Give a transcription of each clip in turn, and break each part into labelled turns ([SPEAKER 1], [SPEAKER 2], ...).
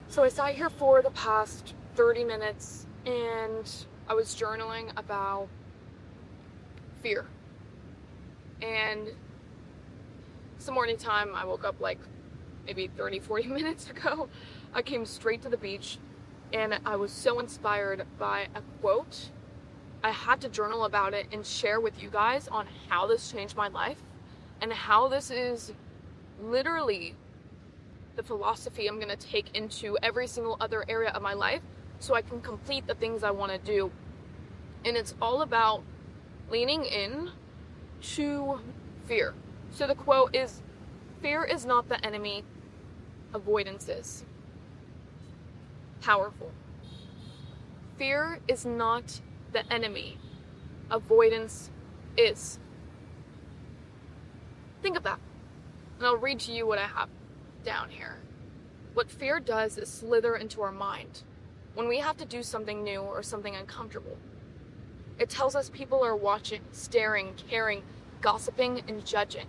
[SPEAKER 1] So I sat here for the past 30 minutes and I was journaling about fear. And some morning time, I woke up like maybe 30, 40 minutes ago. I came straight to the beach and I was so inspired by a quote. I had to journal about it and share with you guys on how this changed my life and how this is literally the philosophy I'm going to take into every single other area of my life so I can complete the things I want to do. And it's all about leaning in to fear. So the quote is, "Fear is not the enemy, avoidance is." Powerful. Fear is not the enemy, avoidance is. Think of that. And I'll read to you what I have down here. What fear does is slither into our mind when we have to do something new or something uncomfortable. It tells us people are watching, staring, caring, gossiping, and judging.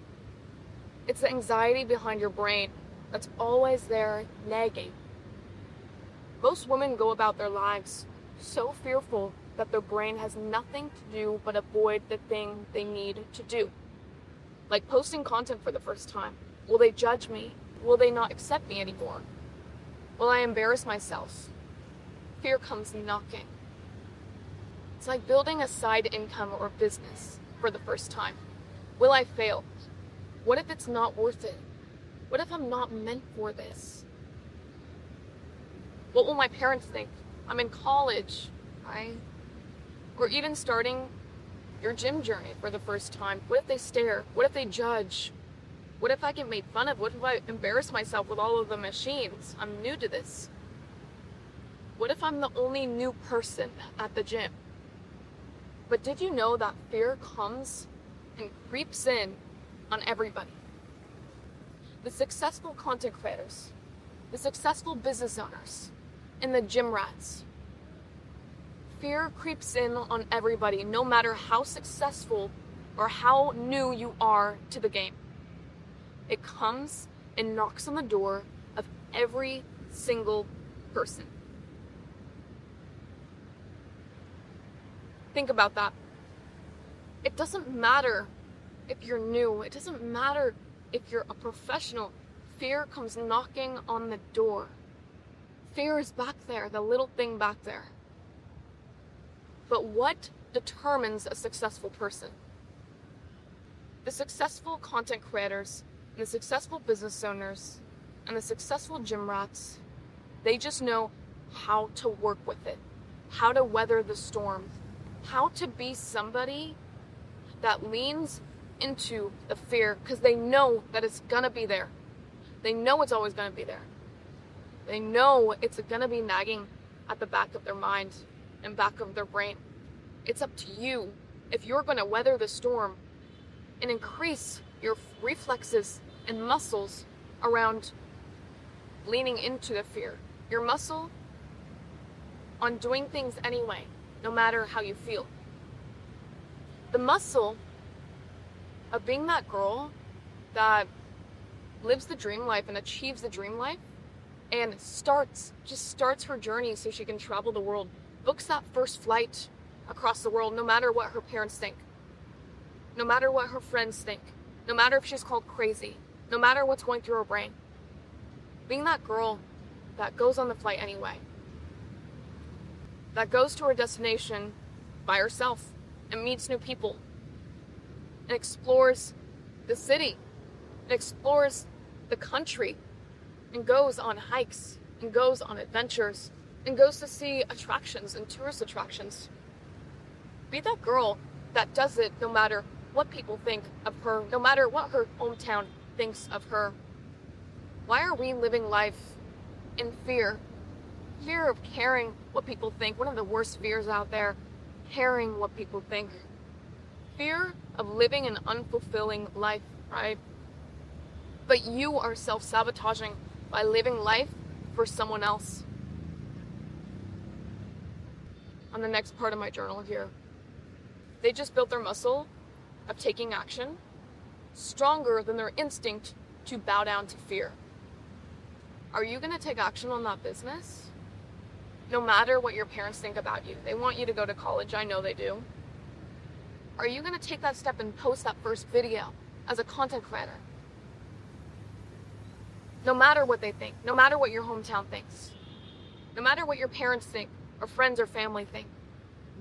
[SPEAKER 1] It's the anxiety behind your brain that's always there nagging. Most women go about their lives so fearful that their brain has nothing to do but avoid the thing they need to do. Like posting content for the first time. Will they judge me? Will they not accept me anymore? Will I embarrass myself? Fear comes knocking. It's like building a side income or business for the first time. Will I fail? What if it's not worth it? What if I'm not meant for this? What will my parents think? I'm in college, right? Or even starting your gym journey for the first time. What if they stare? What if they judge? What if I get made fun of? What if I embarrass myself with all of the machines? I'm new to this. What if I'm the only new person at the gym? But did you know that fear comes and creeps in on everybody? The successful content creators, the successful business owners, and the gym rats. Fear creeps in on everybody, no matter how successful or how new you are to the game. It comes and knocks on the door of every single person. Think about that. It doesn't matter if you're new. It doesn't matter if you're a professional. Fear comes knocking on the door. Fear is back there, the little thing back there. But what determines a successful person? The successful content creators and the successful business owners and the successful gym rats, they just know how to work with it, how to weather the storm, how to be somebody that leans into the fear because they know that it's gonna be there. They know it's always gonna be there. They know it's gonna be nagging at the back of their mind and back of their brain. It's up to you if you're gonna weather the storm and increase your reflexes and muscles around leaning into the fear. Your muscle on doing things anyway, no matter how you feel. The muscle of being that girl that lives the dream life and achieves the dream life and starts her journey so she can travel the world, books that first flight across the world, no matter what her parents think, no matter what her friends think, no matter if she's called crazy, no matter what's going through her brain. Being that girl that goes on the flight anyway, that goes to her destination by herself and meets new people and explores the city and explores the country and goes on hikes and goes on adventures and goes to see attractions and tourist attractions. Be that girl that does it no matter what people think of her, no matter what her hometown thinks of her. Why are we living life in fear? Fear of caring what people think. One of the worst fears out there, caring what people think. Fear of living an unfulfilling life, right? But you are self-sabotaging by living life for someone else. On the next part of my journal here, they just built their muscle of taking action stronger than their instinct to bow down to fear. Are you going to take action on that business? No matter what your parents think about you. They want you to go to college. I know they do. Are you going to take that step and post that first video as a content creator? No matter what they think, no matter what your hometown thinks, no matter what your parents think, or friends or family think,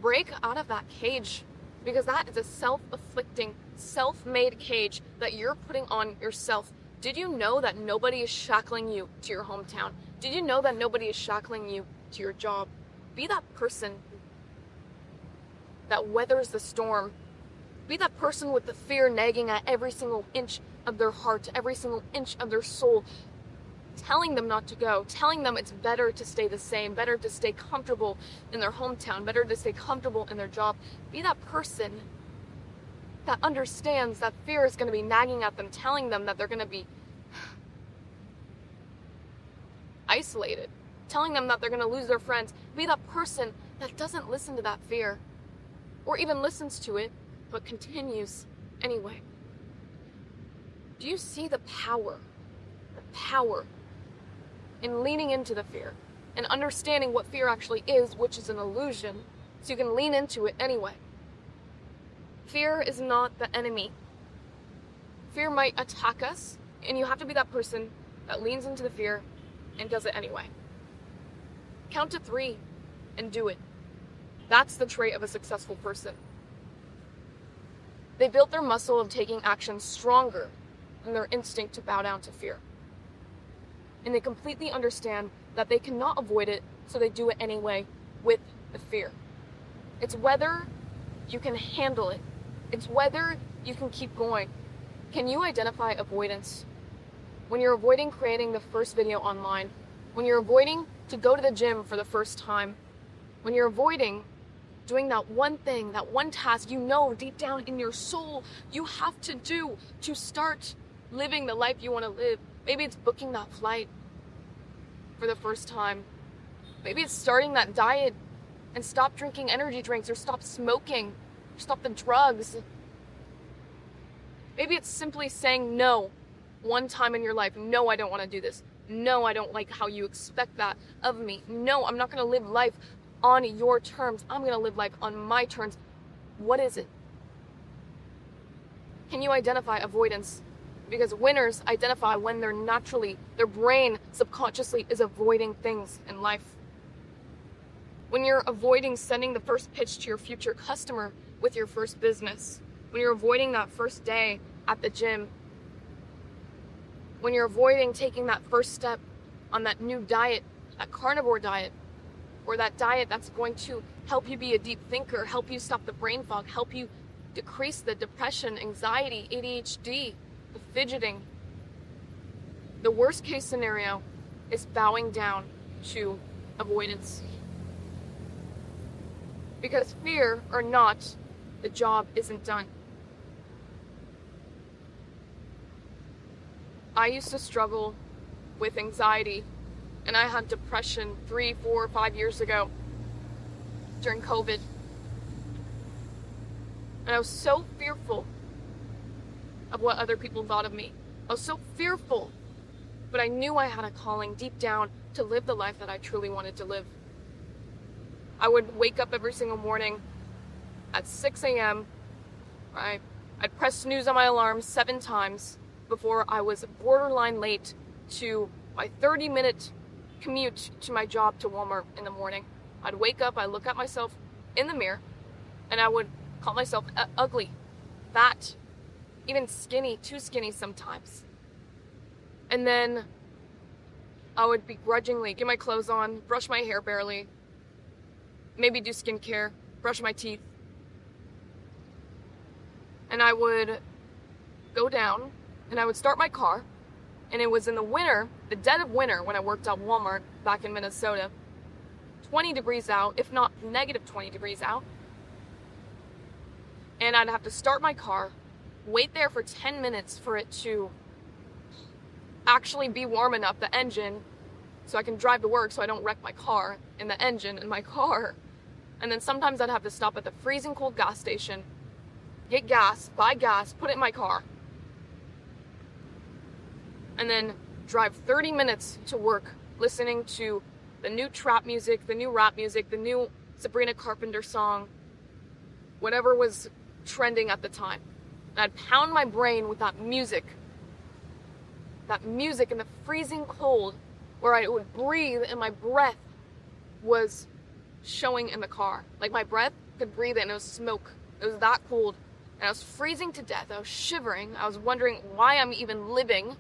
[SPEAKER 1] break out of that cage, because that is a self-afflicting, self-made cage that you're putting on yourself. Did you know that nobody is shackling you to your hometown? Did you know that nobody is shackling you to your job? Be that person that weathers the storm. Be that person with the fear nagging at every single inch of their heart, every single inch of their soul, telling them not to go, telling them it's better to stay the same, better to stay comfortable in their hometown, better to stay comfortable in their job. Be that person that understands that fear is going to be nagging at them, telling them that they're going to be isolated, telling them that they're going to lose their friends. Be that person that doesn't listen to that fear, or even listens to it, but continues anyway. Do you see the power in leaning into the fear and understanding what fear actually is, which is an illusion, so you can lean into it anyway? Fear is not the enemy. Fear might attack us, and you have to be that person that leans into the fear and does it anyway. Count to 3 and do it. That's the trait of a successful person. They built their muscle of taking action stronger than their instinct to bow down to fear. And they completely understand that they cannot avoid it, so they do it anyway with the fear. It's whether you can handle it. It's whether you can keep going. Can you identify avoidance? When you're avoiding creating the first video online, when you're avoiding to go to the gym for the first time, when you're avoiding doing that one thing, that one task you know deep down in your soul you have to do to start living the life you want to live. Maybe it's booking that flight for the first time. Maybe it's starting that diet and stop drinking energy drinks, or stop smoking, or stop the drugs. Maybe it's simply saying no one time in your life. No, I don't want to do this. No, I don't like how you expect that of me. No, I'm not going to live life on your terms. I'm going to live life on my terms. What is it? Can you identify avoidance? Because winners identify when they're naturally, their brain subconsciously is avoiding things in life. When you're avoiding sending the first pitch to your future customer with your first business. When you're avoiding that first day at the gym. When you're avoiding taking that first step on that new diet, that carnivore diet, or that diet that's going to help you be a deep thinker, help you stop the brain fog, help you decrease the depression, anxiety, ADHD, the fidgeting. The worst case scenario is bowing down to avoidance. Because fear or not, the job isn't done. I used to struggle with anxiety, and I had depression 3, 4, 5 years ago during COVID. And I was so fearful of what other people thought of me. I was so fearful, but I knew I had a calling deep down to live the life that I truly wanted to live. I would wake up every single morning at 6 a.m. I'd press snooze on my alarm 7 times before I was borderline late to my 30-minute commute to my job to Walmart in the morning. I'd wake up, I'd look at myself in the mirror, and I would call myself ugly, fat, even skinny, too skinny sometimes. And then I would begrudgingly get my clothes on, brush my hair barely, maybe do skincare, brush my teeth. And I would go down and I would start my car. And it was in the winter, the dead of winter, when I worked at Walmart back in Minnesota. 20 degrees out, if not negative 20 degrees out. And I'd have to start my car, wait there for 10 minutes for it to actually be warm enough, the engine, so I can drive to work so I don't wreck my car and the engine in my car. And then sometimes I'd have to stop at the freezing cold gas station, get gas, buy gas, put it in my car, and then drive 30 minutes to work listening to the new trap music, the new rap music, the new Sabrina Carpenter song, whatever was trending at the time. And I'd pound my brain with that music in the freezing cold, where I would breathe and my breath was showing in the car. Like my breath could breathe it and it was smoke. It was that cold. And I was freezing to death. I was shivering. I was wondering why I'm even living.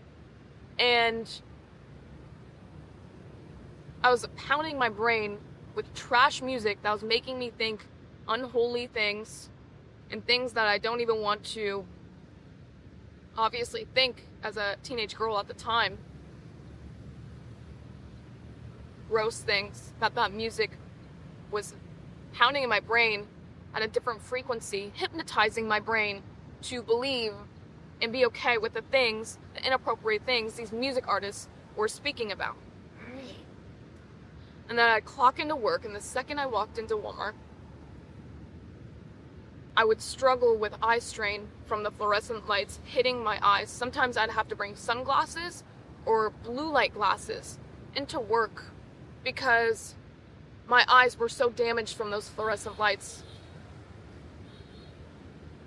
[SPEAKER 1] And I was pounding my brain with trash music that was making me think unholy things and things that I don't even want to obviously think as a teenage girl at the time. Gross things that music was pounding in my brain at a different frequency, hypnotizing my brain to believe and be okay with the inappropriate things these music artists were speaking about. And then I'd clock into work, and the second I walked into Walmart, I would struggle with eye strain from the fluorescent lights hitting my eyes. Sometimes I'd have to bring sunglasses or blue light glasses into work because my eyes were so damaged from those fluorescent lights.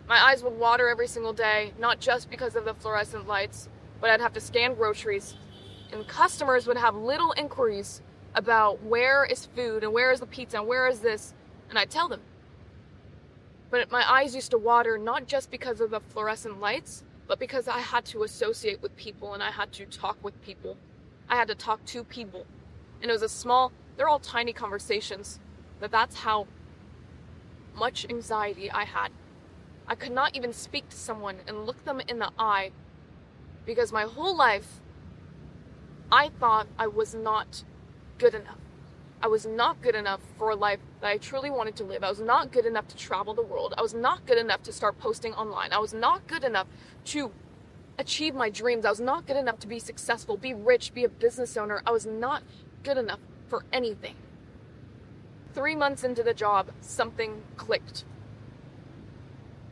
[SPEAKER 1] My eyes would water every single day, not just because of the fluorescent lights, but I'd have to scan groceries, and customers would have little inquiries about where is food and where is the pizza and where is this, and I'd tell them. But my eyes used to water not just because of the fluorescent lights, but because I had to associate with people and I had to talk with people. I had to talk to people. And it was they're all tiny conversations, but that's how much anxiety I had. I could not even speak to someone and look them in the eye because my whole life I thought I was not good enough. I was not good enough for a life that I truly wanted to live. I was not good enough to travel the world. I was not good enough to start posting online. I was not good enough to achieve my dreams. I was not good enough to be successful, be rich, be a business owner. I was not good enough for anything. 3 months into the job, something clicked.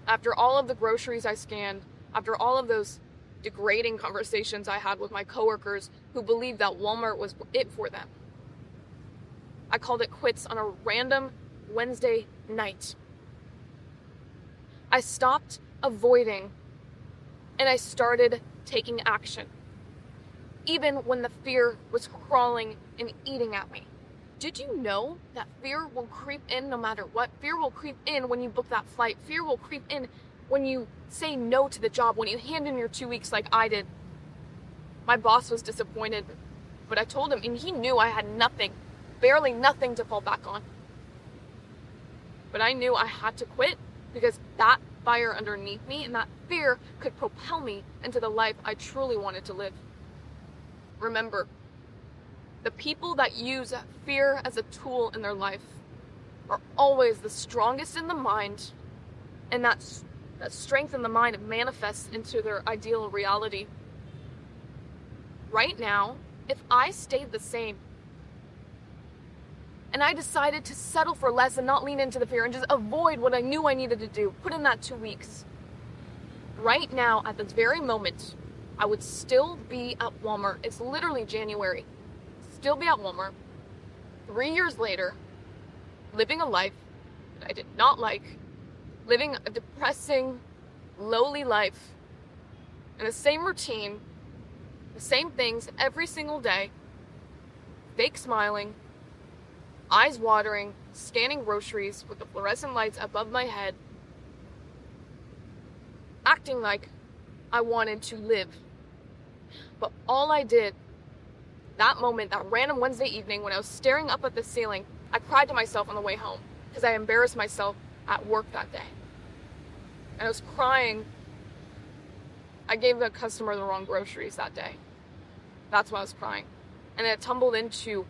[SPEAKER 1] After all of the groceries I scanned, after all of those degrading conversations I had with my coworkers who believed that Walmart was it for them, I called it quits on a random Wednesday night. I stopped avoiding and I started taking action, even when the fear was crawling and eating at me. Did you know that fear will creep in no matter what? Fear will creep in when you book that flight. Fear will creep in when you say no to the job, when you hand in your 2 weeks like I did. My boss was disappointed, but I told him, and he knew I had nothing, barely nothing to fall back on. But I knew I had to quit because that fire underneath me and that fear could propel me into the life I truly wanted to live. Remember, the people that use fear as a tool in their life are always the strongest in the mind, and that strength in the mind manifests into their ideal reality. Right now, if I stayed the same, and I decided to settle for less and not lean into the fear and just avoid what I knew I needed to do, put in that 2 weeks, right now, at this very moment, I would still be at Walmart. It's literally January. Still be at Walmart 3 years later, living a life that I did not like, living a depressing, lowly life, in the same routine, the same things every single day, fake smiling, eyes watering, scanning groceries with the fluorescent lights above my head, acting like I wanted to live. But all I did that moment, that random Wednesday evening when I was staring up at the ceiling, I cried to myself on the way home because I embarrassed myself at work that day. And I was crying. I gave the customer the wrong groceries that day. That's why I was crying. And it tumbled into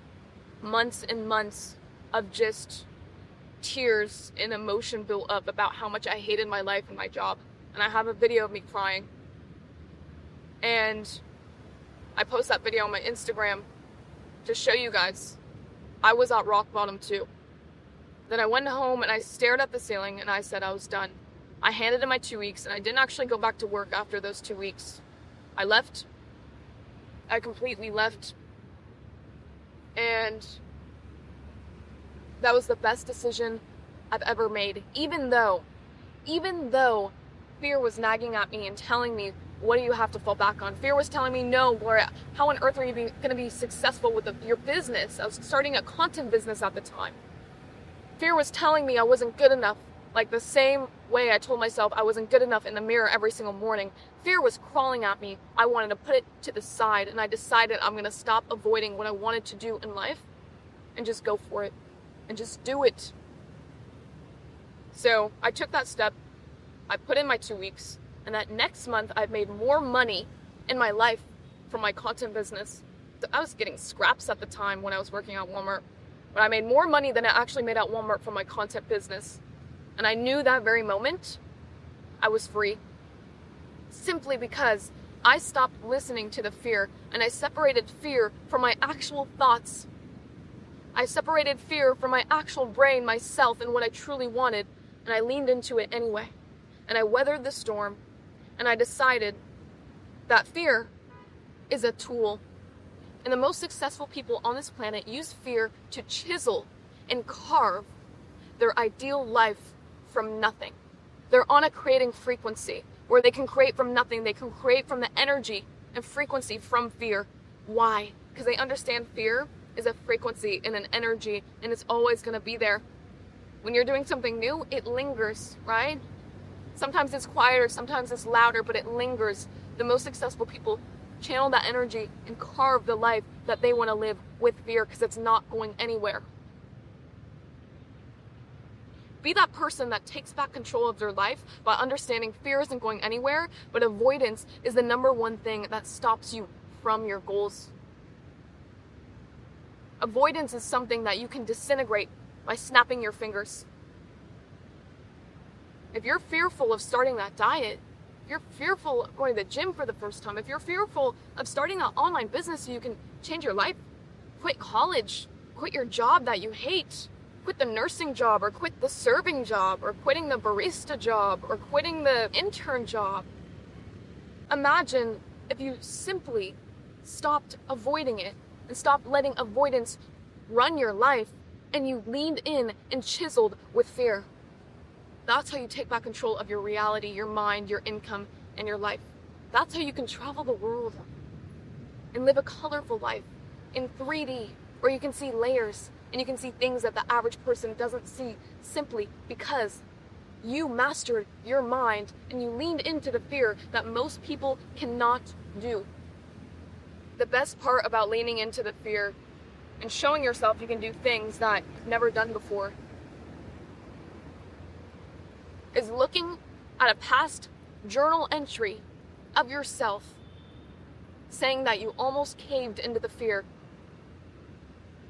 [SPEAKER 1] months and months of just tears and emotion built up about how much I hated my life and my job. And I have a video of me crying. And I post that video on my Instagram to show you guys I was at rock bottom too. Then I went home and I stared at the ceiling and I said I was done. I handed in my 2 weeks and I didn't actually go back to work after those 2 weeks. I left I completely left. And that was the best decision I've ever made. Even though fear was nagging at me and telling me, what do you have to fall back on? Fear was telling me, no, Gloria, how on earth are you going to be successful with your business? I was starting a content business at the time. Fear was telling me I wasn't good enough. Like the same way I told myself I wasn't good enough in the mirror every single morning. Fear was crawling at me. I wanted to put it to the side, and I decided I'm going to stop avoiding what I wanted to do in life and just go for it and just do it. So I took that step. I put in my 2 weeks, and that next month I've made more money in my life from my content business. I was getting scraps at the time when I was working at Walmart, but I made more money than I actually made at Walmart from my content business. And I knew that very moment I was free, simply because I stopped listening to the fear, and I separated fear from my actual thoughts. I separated fear from my actual brain, myself, and what I truly wanted, and I leaned into it anyway. And I weathered the storm, and I decided that fear is a tool. And the most successful people on this planet use fear to chisel and carve their ideal life from nothing. They're on a creating frequency where they can create from nothing. They can create from the energy and frequency from fear. Why? Because they understand fear is a frequency and an energy, and it's always going to be there. When you're doing something new, it lingers, right? Sometimes it's quieter, sometimes it's louder, but it lingers. The most successful people channel that energy and carve the life that they want to live with fear, because it's not going anywhere. Be that person that takes back control of their life by understanding fear isn't going anywhere, but avoidance is the number one thing that stops you from your goals. Avoidance is something that you can disintegrate by snapping your fingers. If you're fearful of starting that diet, if you're fearful of going to the gym for the first time, if you're fearful of starting an online business so you can change your life, quit college, quit your job that you hate, quit the nursing job, or quit the serving job, or quitting the barista job, or quitting the intern job. Imagine if you simply stopped avoiding it and stopped letting avoidance run your life, and you leaned in and chiseled with fear. That's how you take back control of your reality, your mind, your income, and your life. That's how you can travel the world and live a colorful life in 3D, where you can see layers and you can see things that the average person doesn't see, simply because you mastered your mind and you leaned into the fear that most people cannot do. The best part about leaning into the fear and showing yourself you can do things that you've never done before is looking at a past journal entry of yourself saying that you almost caved into the fear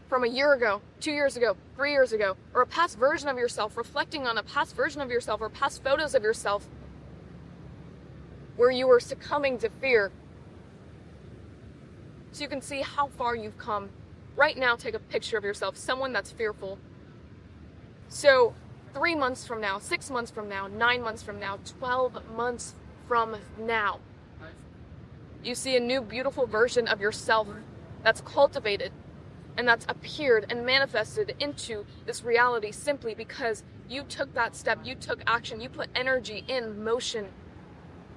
[SPEAKER 1] from a year ago, 2 years ago, 3 years ago, or a past version of yourself, reflecting on a past version of yourself or past photos of yourself where you were succumbing to fear. So you can see how far you've come. Right now, take a picture of yourself, someone that's fearful. So 3 months from now, 6 months from now, 9 months from now, 12 months from now, you see a new beautiful version of yourself that's cultivated and that's appeared and manifested into this reality simply because you took that step, you took action, you put energy in motion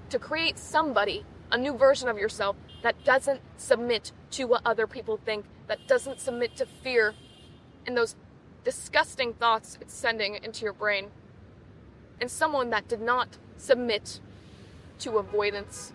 [SPEAKER 1] to create somebody, a new version of yourself that doesn't submit to what other people think, that doesn't submit to fear and those disgusting thoughts it's sending into your brain, and someone that did not submit to avoidance.